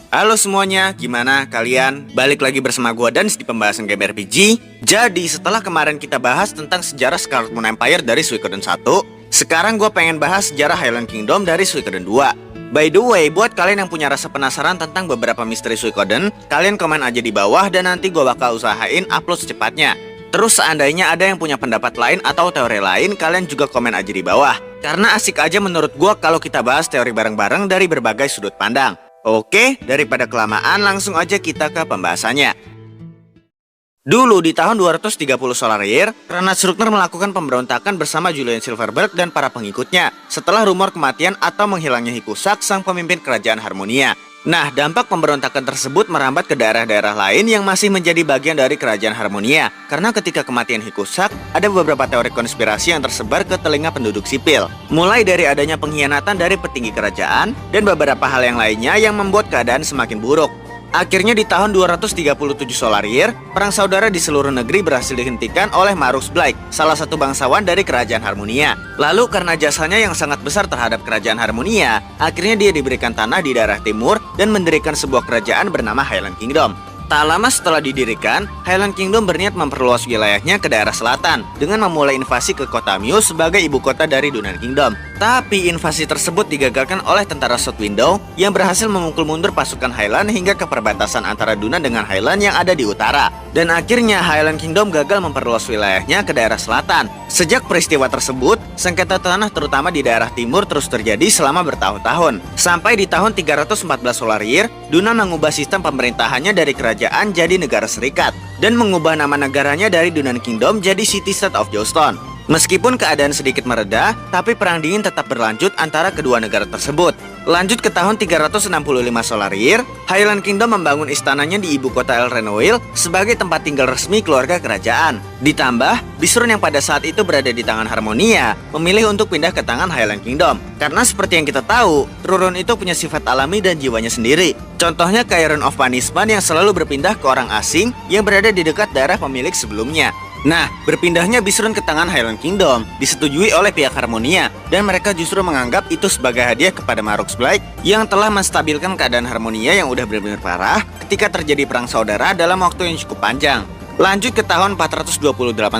Halo semuanya, gimana kalian? Balik lagi bersama gua Dans di pembahasan game RPG. Jadi setelah kemarin kita bahas tentang sejarah Scarlet Moon Empire dari Suikoden 1, sekarang gua pengen bahas sejarah Highland Kingdom dari Suikoden 2. By the way, buat kalian yang punya rasa penasaran tentang beberapa misteri Suikoden, kalian komen aja di bawah dan nanti gua bakal usahain upload secepatnya. Terus seandainya ada yang punya pendapat lain atau teori lain, kalian juga komen aja di bawah. Karena asik aja menurut gua kalau kita bahas teori bareng-bareng dari berbagai sudut pandang. Oke, daripada kelamaan langsung aja kita ke pembahasannya. Dulu di tahun 230 Solar Year, Ranat Srukner melakukan pemberontakan bersama Julian Silverberg dan para pengikutnya setelah rumor kematian atau menghilangnya Hikusak, sang pemimpin kerajaan Harmonia. Nah, dampak pemberontakan tersebut merambat ke daerah-daerah lain yang masih menjadi bagian dari kerajaan Harmonia. Karena ketika kematian Hikusak, ada beberapa teori konspirasi yang tersebar ke telinga penduduk sipil. Mulai dari adanya pengkhianatan dari petinggi kerajaan, dan beberapa hal yang lainnya yang membuat keadaan semakin buruk. Akhirnya di tahun 237 Solar Year, perang saudara di seluruh negeri berhasil dihentikan oleh Marux Blake, salah satu bangsawan dari kerajaan Harmonia. Lalu karena jasanya yang sangat besar terhadap kerajaan Harmonia, akhirnya dia diberikan tanah di daerah timur dan mendirikan sebuah kerajaan bernama Highland Kingdom. Tak lama setelah didirikan, Highland Kingdom berniat memperluas wilayahnya ke daerah selatan dengan memulai invasi ke kota Muse sebagai ibu kota dari Dunan Kingdom. Tapi invasi tersebut digagalkan oleh tentara South Window yang berhasil memukul mundur pasukan Highland hingga ke perbatasan antara Dunan dengan Highland yang ada di utara. Dan akhirnya Highland Kingdom gagal memperluas wilayahnya ke daerah selatan. Sejak peristiwa tersebut, sengketa tanah terutama di daerah timur terus terjadi selama bertahun-tahun. Sampai di tahun 314 Solar Year, Dunan mengubah sistem pemerintahannya dari kerajaan jadi negara serikat dan mengubah nama negaranya dari Dunan Kingdom jadi City State of Jouston. Meskipun keadaan sedikit mereda, tapi perang dingin tetap berlanjut antara kedua negara tersebut. Lanjut ke tahun 365 Solar Year, Highland Kingdom membangun istananya di ibu kota El Renoil sebagai tempat tinggal resmi keluarga kerajaan. Ditambah, Bisrun yang pada saat itu berada di tangan Harmonia memilih untuk pindah ke tangan Highland Kingdom. Karena seperti yang kita tahu, Rurun itu punya sifat alami dan jiwanya sendiri. Contohnya kayak Rune of Punishment yang selalu berpindah ke orang asing yang berada di dekat daerah pemilik sebelumnya. Nah, berpindahnya Bisrun ke tangan Highland Kingdom disetujui oleh pihak Harmonia, dan mereka justru menganggap itu sebagai hadiah kepada Marux Blake yang telah menstabilkan keadaan Harmonia yang udah benar-benar parah ketika terjadi perang saudara dalam waktu yang cukup panjang. Lanjut ke tahun 428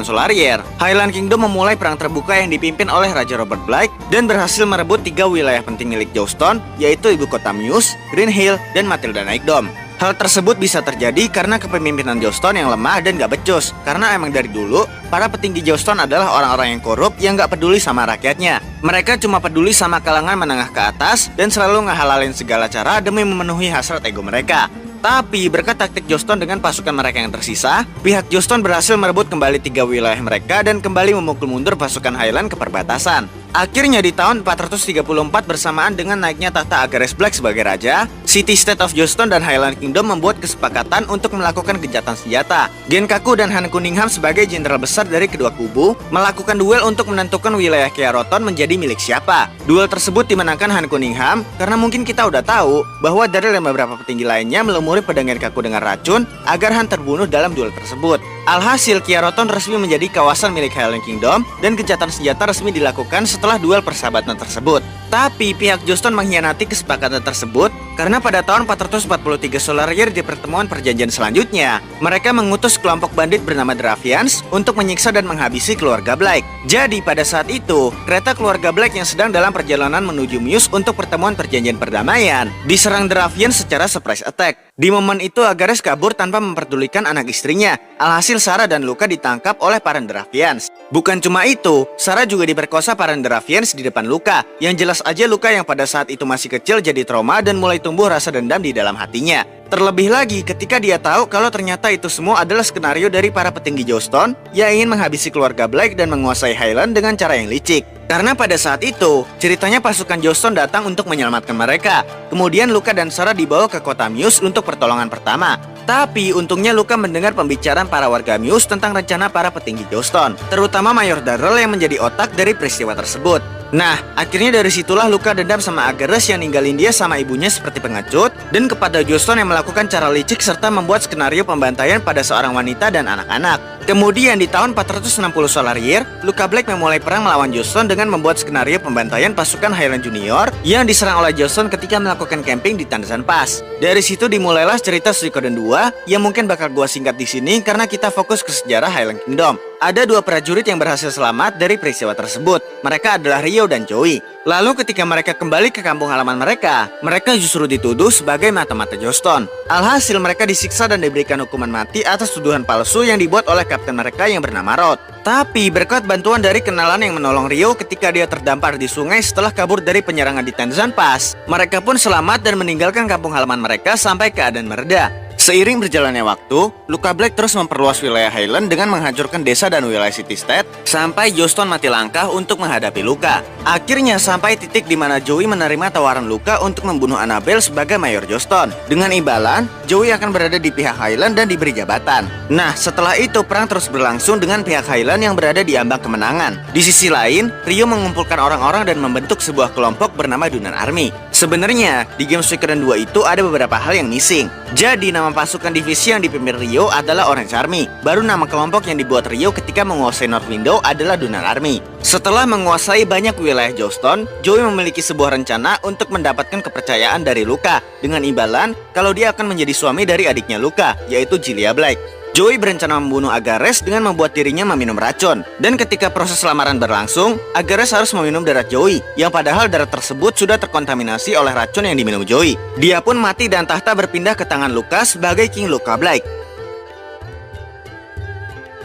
Solar Year, Highland Kingdom memulai perang terbuka yang dipimpin oleh Raja Robert Blake dan berhasil merebut 3 wilayah penting milik Jouston, yaitu ibu kota Muse, Green Hill, dan Matilda Knightdom. Hal tersebut bisa terjadi karena kepemimpinan Jouston yang lemah dan gak becus. Karena emang dari dulu, para petinggi Jouston adalah orang-orang yang korup yang gak peduli sama rakyatnya. Mereka cuma peduli sama kalangan menengah ke atas dan selalu ngehalalin segala cara demi memenuhi hasrat ego mereka. Tapi berkat taktik Jouston dengan pasukan mereka yang tersisa, pihak Jouston berhasil merebut kembali 3 wilayah mereka dan kembali memukul mundur pasukan Highland ke perbatasan. Akhirnya di tahun 434 bersamaan dengan naiknya tahta Agares Black sebagai raja, City State of Jouston dan Highland Kingdom membuat kesepakatan untuk melakukan gencatan senjata. Genkaku dan Han Cunningham sebagai jenderal besar dari kedua kubu melakukan duel untuk menentukan wilayah Kiaroton menjadi milik siapa. Duel tersebut dimenangkan Han Cunningham karena mungkin kita udah tahu bahwa dari beberapa petinggi lainnya melumuri pedang Genkaku dengan racun agar Han terbunuh dalam duel tersebut. Alhasil Kiaroton resmi menjadi kawasan milik Highland Kingdom dan gencatan senjata resmi dilakukan setelah duel persahabatan tersebut. Tapi pihak Jouston mengkhianati kesepakatan tersebut karena pada tahun 443 Solar Year di pertemuan perjanjian selanjutnya, mereka mengutus kelompok bandit bernama Dravians untuk menyiksa dan menghabisi keluarga Blake. Jadi pada saat itu, kereta keluarga Blake yang sedang dalam perjalanan menuju Muse untuk pertemuan perjanjian perdamaian diserang Dravians secara surprise attack. Di momen itu Agares kabur tanpa memperdulikan anak istrinya. Alhasil Sarah dan Luka ditangkap oleh para Dravians. Bukan cuma itu, Sarah juga diperkosa para Dravians di depan Luka. Yang jelas aja Luka yang pada saat itu masih kecil jadi trauma dan mulai tumbuh rasa dendam di dalam hatinya. Terlebih lagi ketika dia tahu kalau ternyata itu semua adalah skenario dari para petinggi Jouston yang ingin menghabisi keluarga Blake dan menguasai Highland dengan cara yang licik. Karena pada saat itu, ceritanya pasukan Jouston datang untuk menyelamatkan mereka. Kemudian Luka dan Sarah dibawa ke kota Muse untuk pertolongan pertama. Tapi untungnya Luka mendengar pembicaraan para warga Muse tentang rencana para petinggi Jouston, terutama Mayor Darrell yang menjadi otak dari peristiwa tersebut. Nah, akhirnya dari situlah Luka dendam sama Agares yang ninggalin dia sama ibunya seperti pengecut, dan kepada Jouston yang melakukan cara licik serta membuat skenario pembantaian pada seorang wanita dan anak-anak. Kemudian di tahun 460 Solar Year, Luca Black memulai perang melawan Joseon dengan membuat skenario pembantaian pasukan Highland Junior yang diserang oleh Joseon ketika melakukan camping di Tanzan Pass. Dari situ dimulailah cerita Suikoden 2 yang mungkin bakal gua singkat di sini karena kita fokus ke sejarah Highland Kingdom. Ada dua prajurit yang berhasil selamat dari peristiwa tersebut. Mereka adalah Ryo dan Joey. Lalu ketika mereka kembali ke kampung halaman mereka justru dituduh sebagai mata-mata Joestar. Alhasil mereka disiksa dan diberikan hukuman mati atas tuduhan palsu yang dibuat oleh kapten mereka yang bernama Rod. Tapi berkat bantuan dari kenalan yang menolong Ryo ketika dia terdampar di sungai setelah kabur dari penyerangan di Tanzan Pass, mereka pun selamat dan meninggalkan kampung halaman mereka sampai keadaan mereda. Seiring berjalannya waktu, Luca Black terus memperluas wilayah Highland dengan menghancurkan desa dan wilayah city-state sampai Joestar mati langkah untuk menghadapi Luca. Akhirnya sampai titik di mana Joey menerima tawaran Luca untuk membunuh Annabelle sebagai Mayor Joestar. Dengan imbalan, Joey akan berada di pihak Highland dan diberi jabatan. Nah, setelah itu perang terus berlangsung dengan pihak Highland yang berada di ambang kemenangan. Di sisi lain, Ryo mengumpulkan orang-orang dan membentuk sebuah kelompok bernama Dunan Army. Sebenarnya, di game Suikoden 2 itu ada beberapa hal yang missing. Jadi, nama pasukan divisi yang dipimpin Ryo adalah Orange Army. Baru nama kelompok yang dibuat Ryo ketika menguasai North Window adalah Dunan Army. Setelah menguasai banyak wilayah Joestar, Joey memiliki sebuah rencana untuk mendapatkan kepercayaan dari Luca dengan imbalan kalau dia akan menjadi suami dari adiknya Luca, yaitu Julia Black. Joey berencana membunuh Agares dengan membuat dirinya meminum racun. Dan ketika proses lamaran berlangsung, Agares harus meminum darah Joey, yang padahal darah tersebut sudah terkontaminasi oleh racun yang diminum Joey. Dia pun mati dan tahta berpindah ke tangan Luca sebagai King Luca Black.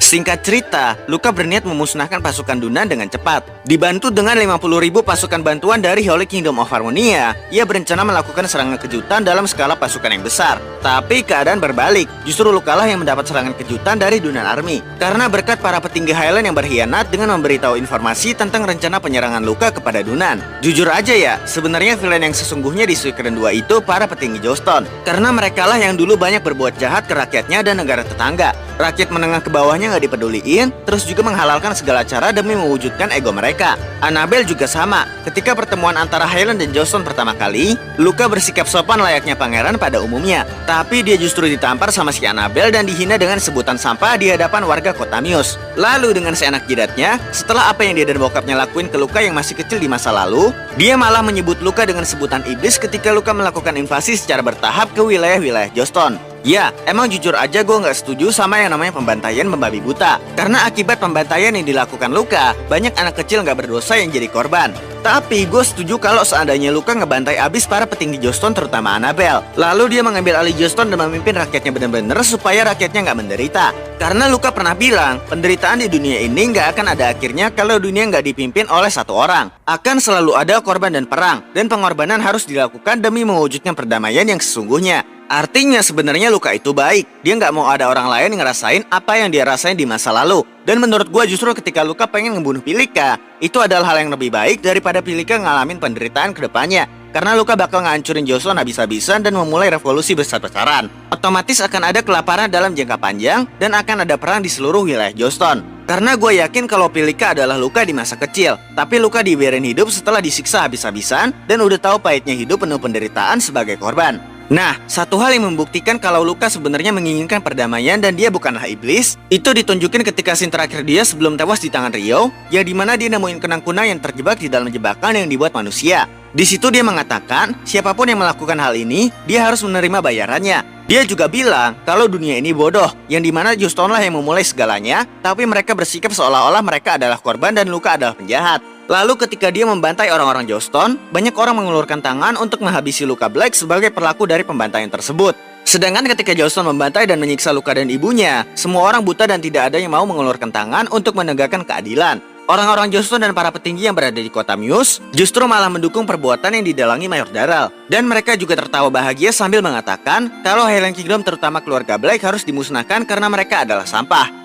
Singkat cerita, Luca berniat memusnahkan pasukan Dunan dengan cepat. Dibantu dengan 50.000 pasukan bantuan dari Holy Kingdom of Harmonia, ia berencana melakukan serangan kejutan dalam skala pasukan yang besar. Tapi keadaan berbalik, justru Luca lah yang mendapat serangan kejutan dari Dunan Army. Karena berkat para petinggi Highland yang berkhianat dengan memberitahu informasi tentang rencana penyerangan Luca kepada Dunan. Jujur aja ya, sebenarnya villain yang sesungguhnya di Suikoden 2 itu para petinggi Joestar. Karena mereka lah yang dulu banyak berbuat jahat ke rakyatnya dan negara tetangga. Rakyat menengah ke bawahnya nggak dipeduliin, terus juga menghalalkan segala cara demi mewujudkan ego mereka. Annabelle juga sama. Ketika pertemuan antara Highland dan Joestar pertama kali, Luca bersikap sopan layaknya pangeran pada umumnya. Tapi dia justru ditampar sama si Annabelle dan dihina dengan sebutan sampah di hadapan warga kota Mios. Lalu dengan seenak jidatnya, setelah apa yang dia dan bokapnya lakuin ke Luca yang masih kecil di masa lalu, dia malah menyebut Luca dengan sebutan iblis ketika Luca melakukan invasi secara bertahap ke wilayah-wilayah Joestar. Ya, emang jujur aja gue nggak setuju sama yang namanya pembantaian membabi buta. Karena akibat pembantaian yang dilakukan Luca, banyak anak kecil nggak berdosa yang jadi korban. Tapi gue setuju kalau seandainya Luca ngebantai abis para petinggi Joestar terutama Annabelle. Lalu dia mengambil alih Joestar dan memimpin rakyatnya benar-benar supaya rakyatnya nggak menderita. Karena Luca pernah bilang, penderitaan di dunia ini nggak akan ada akhirnya kalau dunia nggak dipimpin oleh satu orang. Akan selalu ada korban dan perang, dan pengorbanan harus dilakukan demi mewujudkan perdamaian yang sesungguhnya. Artinya sebenarnya Luca itu baik. Dia nggak mau ada orang lain ngerasain apa yang dia rasain di masa lalu. Dan menurut gue justru ketika Luca pengen ngebunuh Pilika, itu adalah hal yang lebih baik daripada Pilika ngalamin penderitaan ke depannya. Karena Luca bakal ngancurin Joestar habis-habisan dan memulai revolusi besar-besaran. Otomatis akan ada kelaparan dalam jangka panjang dan akan ada perang di seluruh wilayah Joestar. Karena gue yakin kalau Pilika adalah Luca di masa kecil, tapi Luca dibiarin hidup setelah disiksa habis-habisan dan udah tahu pahitnya hidup penuh penderitaan sebagai korban. Nah, satu hal yang membuktikan kalau Luca sebenarnya menginginkan perdamaian dan dia bukanlah iblis, itu ditunjukin ketika scene terakhir dia sebelum tewas di tangan Ryo, yang dimana dia nemuin kenang kunang yang terjebak di dalam jebakan yang dibuat manusia. Di situ dia mengatakan, siapapun yang melakukan hal ini, dia harus menerima bayarannya. Dia juga bilang kalau dunia ini bodoh, yang dimana Joestar lah yang memulai segalanya, tapi mereka bersikap seolah-olah mereka adalah korban dan Luca adalah penjahat. Lalu ketika dia membantai orang-orang Joestar, banyak orang mengulurkan tangan untuk menghabisi Luca Black sebagai pelaku dari pembantaian tersebut. Sedangkan ketika Joestar membantai dan menyiksa Luca dan ibunya, semua orang buta dan tidak ada yang mau mengulurkan tangan untuk menegakkan keadilan. Orang-orang Joestar dan para petinggi yang berada di kota Mios justru malah mendukung perbuatan yang didalangi Mayor Darrell. Dan mereka juga tertawa bahagia sambil mengatakan kalau Highland Kingdom terutama keluarga Black harus dimusnahkan karena mereka adalah sampah.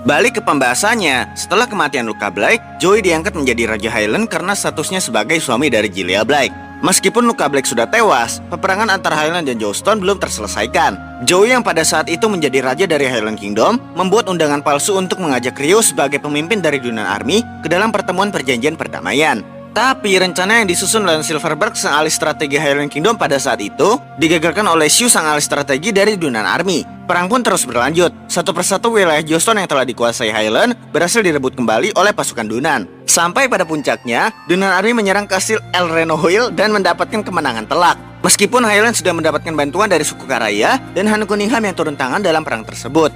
Balik ke pembahasannya, setelah kematian Luca Black, Joey diangkat menjadi Raja Highland karena statusnya sebagai suami dari Julia Black. Meskipun Luca Black sudah tewas, peperangan antara Highland dan Joestar belum terselesaikan. Joey yang pada saat itu menjadi raja dari Highland Kingdom, membuat undangan palsu untuk mengajak Ryo sebagai pemimpin dari Dunan Army ke dalam pertemuan perjanjian perdamaian. Tapi rencana yang disusun oleh Silverberg sang ahli strategi Highland Kingdom pada saat itu digagalkan oleh Shu sang ahli strategi dari Dunan Army. Perang pun terus berlanjut. Satu persatu wilayah Joseon yang telah dikuasai Highland berhasil direbut kembali oleh pasukan Dunan. Sampai pada puncaknya, Dunan Army menyerang kastil El Renoil dan mendapatkan kemenangan telak. Meskipun Highland sudah mendapatkan bantuan dari suku Karaya dan Han Cunningham yang turun tangan dalam perang tersebut.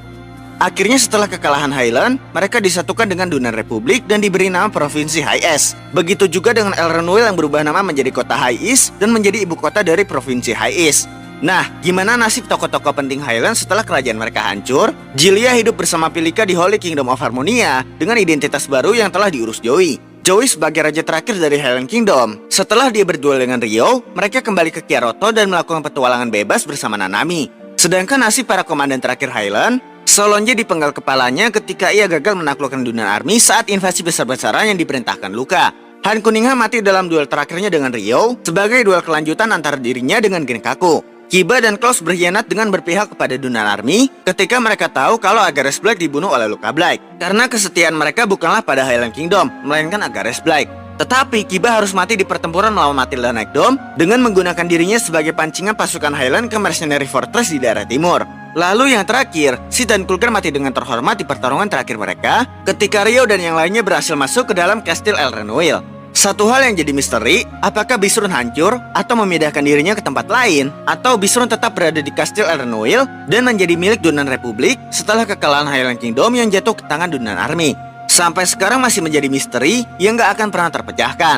Akhirnya setelah kekalahan Highland, mereka disatukan dengan Dunan Republik dan diberi nama Provinsi High East. Begitu juga dengan El Renoil yang berubah nama menjadi kota High East dan menjadi ibu kota dari Provinsi High East. Nah, gimana nasib tokoh-tokoh penting Highland setelah kerajaan mereka hancur? Jilia hidup bersama Pilika di Holy Kingdom of Harmonia dengan identitas baru yang telah diurus Joey. Joey sebagai raja terakhir dari Highland Kingdom. Setelah dia berduel dengan Rio, mereka kembali ke Kyoto dan melakukan petualangan bebas bersama Nanami. Sedangkan nasib para komandan terakhir Highland, Solonje dipenggal kepalanya ketika ia gagal menaklukkan Dunan Army saat invasi besar-besaran yang diperintahkan Luka. Han Cunningham mati dalam duel terakhirnya dengan Rio sebagai duel kelanjutan antara dirinya dengan Genkaku. Kiba dan Klaus berkhianat dengan berpihak kepada Dunan Army ketika mereka tahu kalau Agares Black dibunuh oleh Luka Black. Karena kesetiaan mereka bukanlah pada Highland Kingdom, melainkan Agares Black. Tetapi Kiba harus mati di pertempuran melawan Matilda Neckdom dengan menggunakan dirinya sebagai pancingan pasukan Highland ke Mercenary Fortress di daerah timur. Lalu yang terakhir, Sid dan Kulker mati dengan terhormat di pertarungan terakhir mereka ketika Rio dan yang lainnya berhasil masuk ke dalam kastil El Renoil. Satu hal yang jadi misteri, apakah Bisrun hancur atau memindahkan dirinya ke tempat lain, atau Bisrun tetap berada di kastil El Renoil dan menjadi milik Dunan Republik setelah kekalahan Highland Kingdom yang jatuh ke tangan Dunan Army. Sampai sekarang masih menjadi misteri yang gak akan pernah terpecahkan.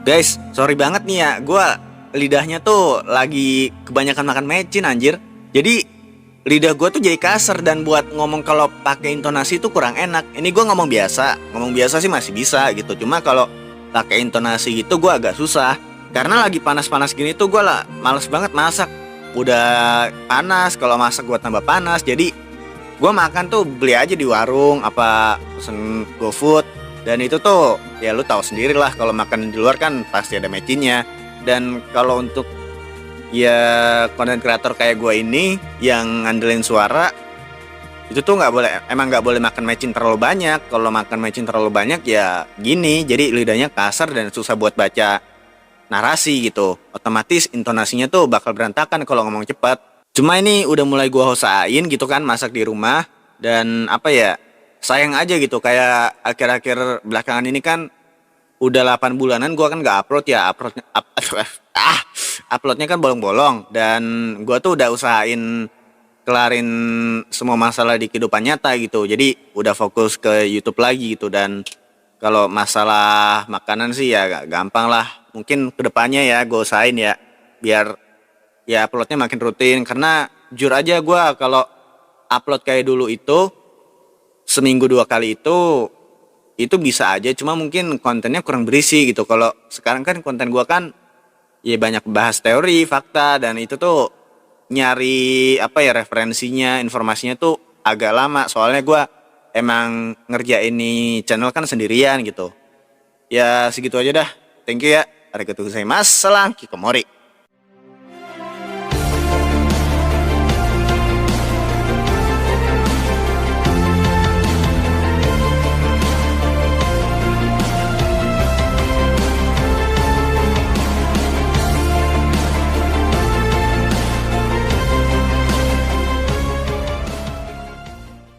Guys, sorry banget nih ya, gue lidahnya tuh lagi kebanyakan makan mecin anjir. Jadi lidah gue tuh jadi kasar dan buat ngomong kalau pakai intonasi tuh kurang enak. Ini gue ngomong biasa sih masih bisa gitu. Cuma kalau pakai intonasi gitu gue agak susah. Karena lagi panas-panas gini tuh gue lah males banget masak. Udah panas, kalau masak gue tambah panas. Jadi gue makan tuh beli aja di warung, apa pesen GoFood. Dan itu tuh ya lu tahu sendiri lah, kalau makan di luar kan pasti ada mecinnya. Dan kalau untuk ya konten kreator kayak gue ini yang ngandelin suara, itu tuh emang nggak boleh makan mecin terlalu banyak. Kalau makan mecin terlalu banyak ya gini, jadi lidahnya kasar dan susah buat baca narasi gitu. Otomatis intonasinya tuh bakal berantakan kalau ngomong cepat. Cuma ini udah mulai gue hosain gitu kan, masak di rumah. Dan apa ya, sayang aja gitu, kayak akhir-akhir belakangan ini kan udah 8 bulanan gue kan gak upload ya. Uploadnya kan bolong-bolong. Dan gue tuh udah usahain kelarin semua masalah di kehidupan nyata gitu. Jadi udah fokus ke YouTube lagi gitu. Dan kalau masalah makanan sih ya gampang lah. Mungkin kedepannya ya gue usahain ya, biar ya uploadnya makin rutin. Karena jujur aja gue kalau upload kayak dulu itu seminggu 2 kali itu bisa aja, cuma mungkin kontennya kurang berisi gitu. Kalau sekarang kan konten gue kan ya banyak bahas teori, fakta, dan itu tuh nyari apa ya referensinya, informasinya tuh agak lama. Soalnya gue emang ngerjain ini channel kan sendirian gitu. Ya segitu aja dah. Thank you ya. Arigatou gozaimasu. Salam Kikomori.